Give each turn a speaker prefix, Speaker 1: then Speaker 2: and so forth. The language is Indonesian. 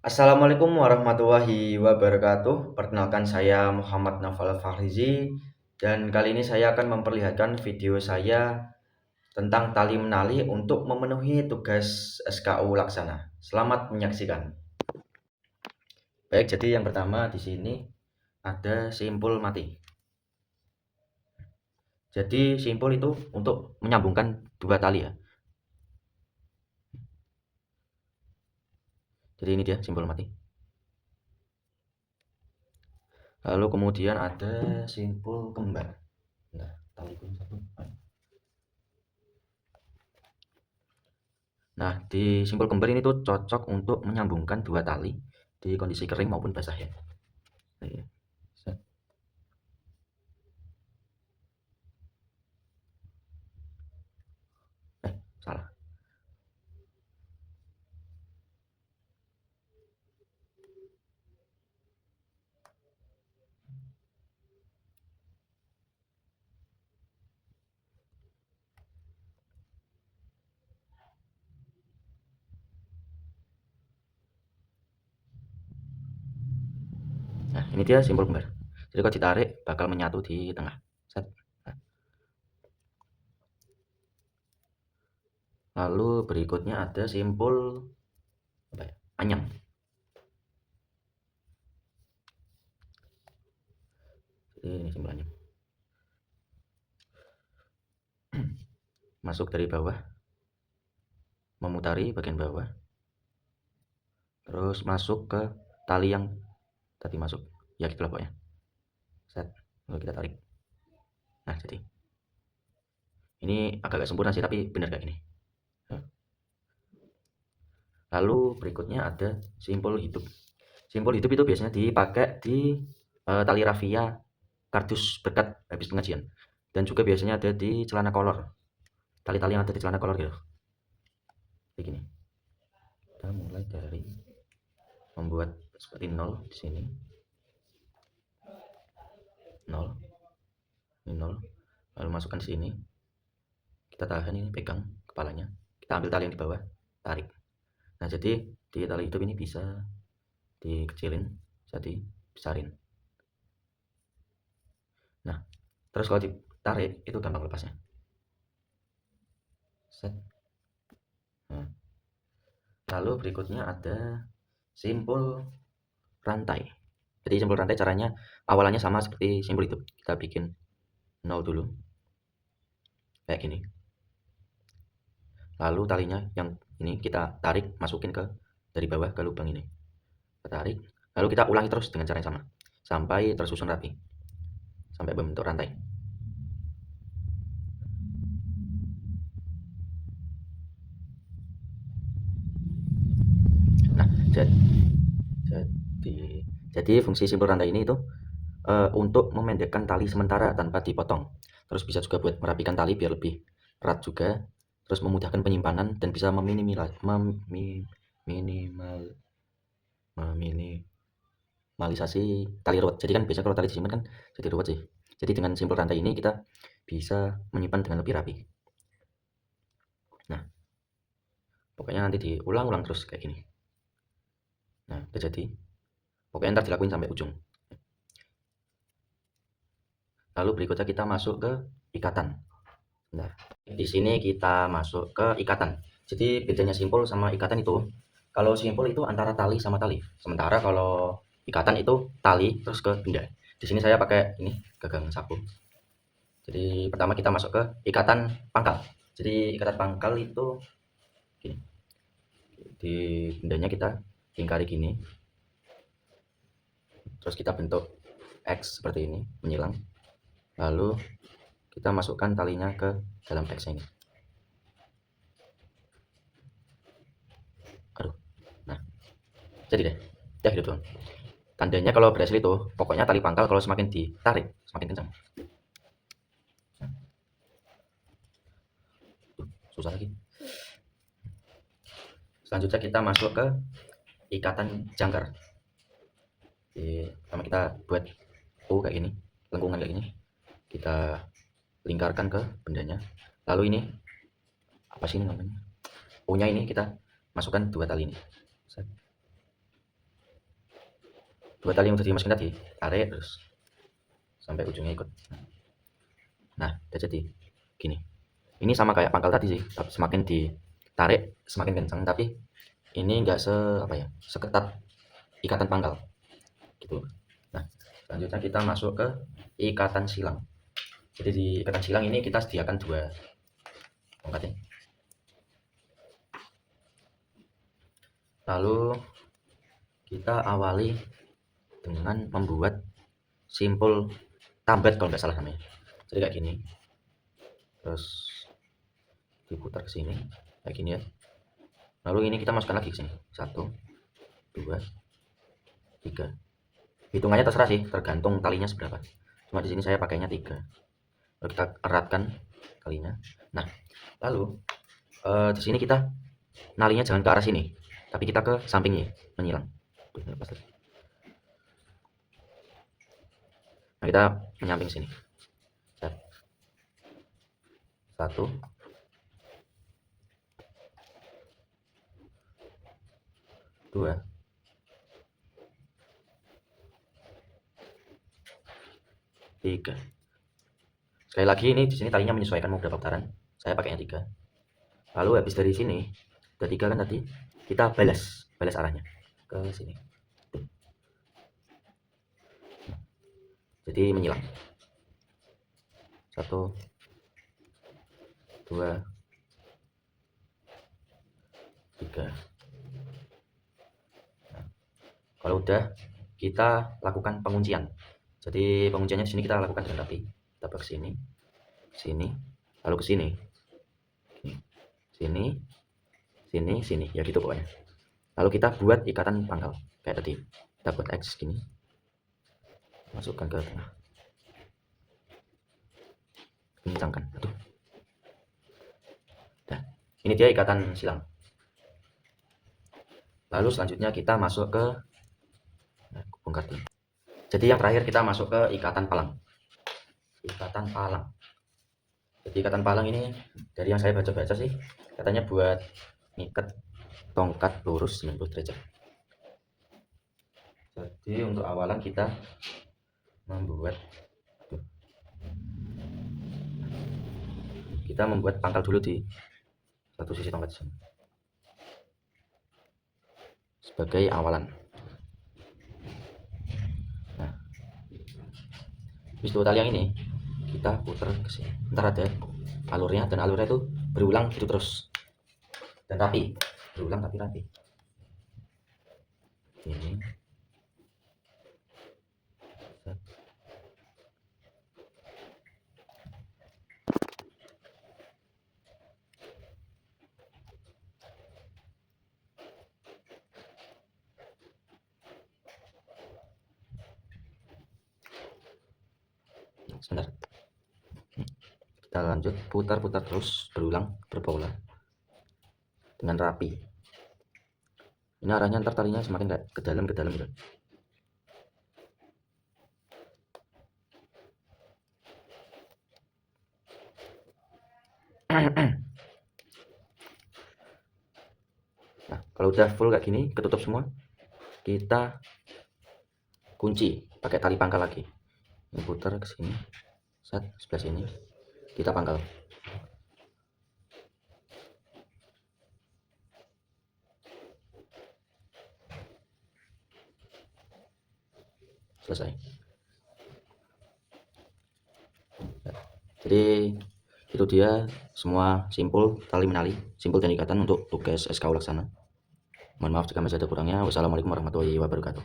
Speaker 1: Assalamualaikum warahmatullahi wabarakatuh. Perkenalkan saya Muhammad Nafal Fahrizi dan kali ini saya akan memperlihatkan video saya tentang tali menali untuk memenuhi tugas SKU Laksana. Selamat menyaksikan. Baik, jadi yang pertama di sini ada simpul mati. Jadi simpul itu untuk menyambungkan dua tali ya. Jadi ini dia simpul mati. Lalu kemudian ada simpul kembar. Nah, tali pun satu. Nah, di simpul kembar ini tuh cocok untuk menyambungkan dua tali di kondisi kering maupun basah ya. Iya. Salah. Nah, ini dia simpul kembar. Jadi kalau ditarik bakal menyatu di tengah. Set. Nah, lalu berikutnya ada simpul apa ya? Anyang. Ini simpul anyang. Masuk dari bawah, memutari bagian bawah, terus masuk ke tali yang tadi masuk. Ya gitulah pokoknya. Set. Lalu kita tarik. Nah, jadi ini agak-agak sempurna sih, tapi benar kayak gini. Lalu berikutnya ada simpul hidup. Simpul hidup itu biasanya dipakai di tali rafia kardus berkat habis pengajian. Dan juga biasanya ada di celana kolor. Tali-tali yang ada di celana kolor gitu. Kayak gini. Kita mulai dari membuat seperti nol di sini. Nol. Ini nol. Lalu masukkan di sini. Kita tahan ini, pegang kepalanya. Kita ambil tali yang di bawah, tarik. Nah, jadi di tali hidup ini bisa dikecilin, jadi besarin. Nah, terus kalau ditarik itu gampang lepasnya. Set. Nah, lalu berikutnya ada simpul rantai. Jadi simpul rantai caranya awalannya sama seperti simpul itu. Kita bikin nol dulu. Kayak gini. Lalu talinya yang ini kita tarik, masukin ke dari bawah ke lubang ini. Kita tarik. Lalu kita ulangi terus dengan cara yang sama sampai tersusun rapi. Sampai membentuk rantai. Nah, jadi fungsi simpul rantai ini itu untuk memendekkan tali sementara tanpa dipotong. Terus bisa juga buat merapikan tali biar lebih erat juga. Terus memudahkan penyimpanan dan bisa meminimalisasi tali ruwet. Jadi kan biasanya kalau tali disimpan kan jadi ruwet sih. Jadi dengan simpul rantai ini kita bisa menyimpan dengan lebih rapi. Nah, pokoknya nanti diulang-ulang terus kayak gini. Nah, udah jadi. Pokoknya ntar dilakuin sampai ujung. Lalu berikutnya kita masuk ke ikatan. Nah, di sini kita masuk ke ikatan. Jadi bedanya simpul sama ikatan itu, kalau simpul itu antara tali sama tali. Sementara kalau ikatan itu tali terus ke benda. Di sini saya pakai ini gagang sapu. Jadi pertama kita masuk ke ikatan pangkal. Jadi ikatan pangkal itu gini. Di bendanya kita lingkari gini. Terus kita bentuk X seperti ini, menyilang. Lalu kita masukkan talinya ke dalam X ini. Aduh. Nah, jadi deh. Ya gitu doang. Tandanya kalau berhasil itu, pokoknya tali pangkal kalau semakin ditarik, semakin kencang. Susah lagi. Selanjutnya kita masuk ke ikatan jangkar. Jadi, pertama kita buat U kayak gini, lengkungan kayak gini. Kita lingkarkan ke bendanya. Lalu ini apa sih ini namanya? U-nya ini kita masukkan dua tali ini. dua tali yang udah dimasukin tadi tarik terus sampai ujungnya ikut. Nah udah jadi gini. Ini sama kayak pangkal tadi sih, tapi semakin ditarik semakin kencang, tapi ini enggak seketat ikatan pangkal gitu. Nah selanjutnya kita masuk ke ikatan silang. Jadi di ikatan silang ini kita sediakan dua tongkat. Lalu kita awali dengan membuat simpul tambat kalau nggak salah namanya. Jadi kayak gini, terus diputar ke sini kayak gini ya. Lalu ini kita masukkan lagi ke sini, 1 2 3. Hitungannya terserah sih, tergantung talinya seberapa. Cuma di sini saya pakainya 3. Lalu kita eratkan talinya. Nah lalu di sini kita nalinya jangan ke arah sini, tapi kita ke sampingnya menyilang. Nah kita menyamping sini. 1 2 3. Sekali lagi ini di sini talinya menyesuaikan mau berapa putaran. Saya pakainya 3. Lalu habis dari sini udah 3 kan tadi, kita balas arahnya ke sini. Jadi menyilang. 1 2 3. Nah, kalau udah kita lakukan penguncian. Jadi pengunciannya di sini kita lakukan dengan rapi. Kita ke sini, sini, lalu ke sini, sini, sini, sini, ya gitu pokoknya. Lalu kita buat ikatan pangkal kayak tadi. Kita buat X gini, masukkan ke tengah, kencangkan. Aduh. Nah, ini dia ikatan silang. Lalu selanjutnya kita masuk ke bongkar dulu. Jadi yang terakhir kita masuk ke ikatan palang. Ikatan palang. Jadi ikatan palang ini dari yang saya baca-baca sih katanya buat ngikat tongkat lurus 90 derajat. Jadi untuk awalan kita membuat pangkal dulu di satu sisi tongkat sini sebagai awalan. Nah, habis dua tali yang ini kita putar ke sini. Ntar ada alurnya, dan alurnya itu berulang gitu terus dan rapi, berulang tapi rapi. Ini sebentar, kita lanjut putar-putar terus berulang berpola dengan rapi. Ini arahnya ntar talinya semakin nggak ke dalam gitu. Nah kalau udah full kayak gini, ketutup semua, kita kunci pakai tali pangkal lagi. Ini putar ke sini, sebelah sini kita pangkal. Selesai. Nah, jadi itu dia semua simpul tali menali, simpul dan ikatan untuk tugas SKU Laksana. Mohon maaf jika masih ada kurangnya. Wassalamualaikum warahmatullahi wabarakatuh.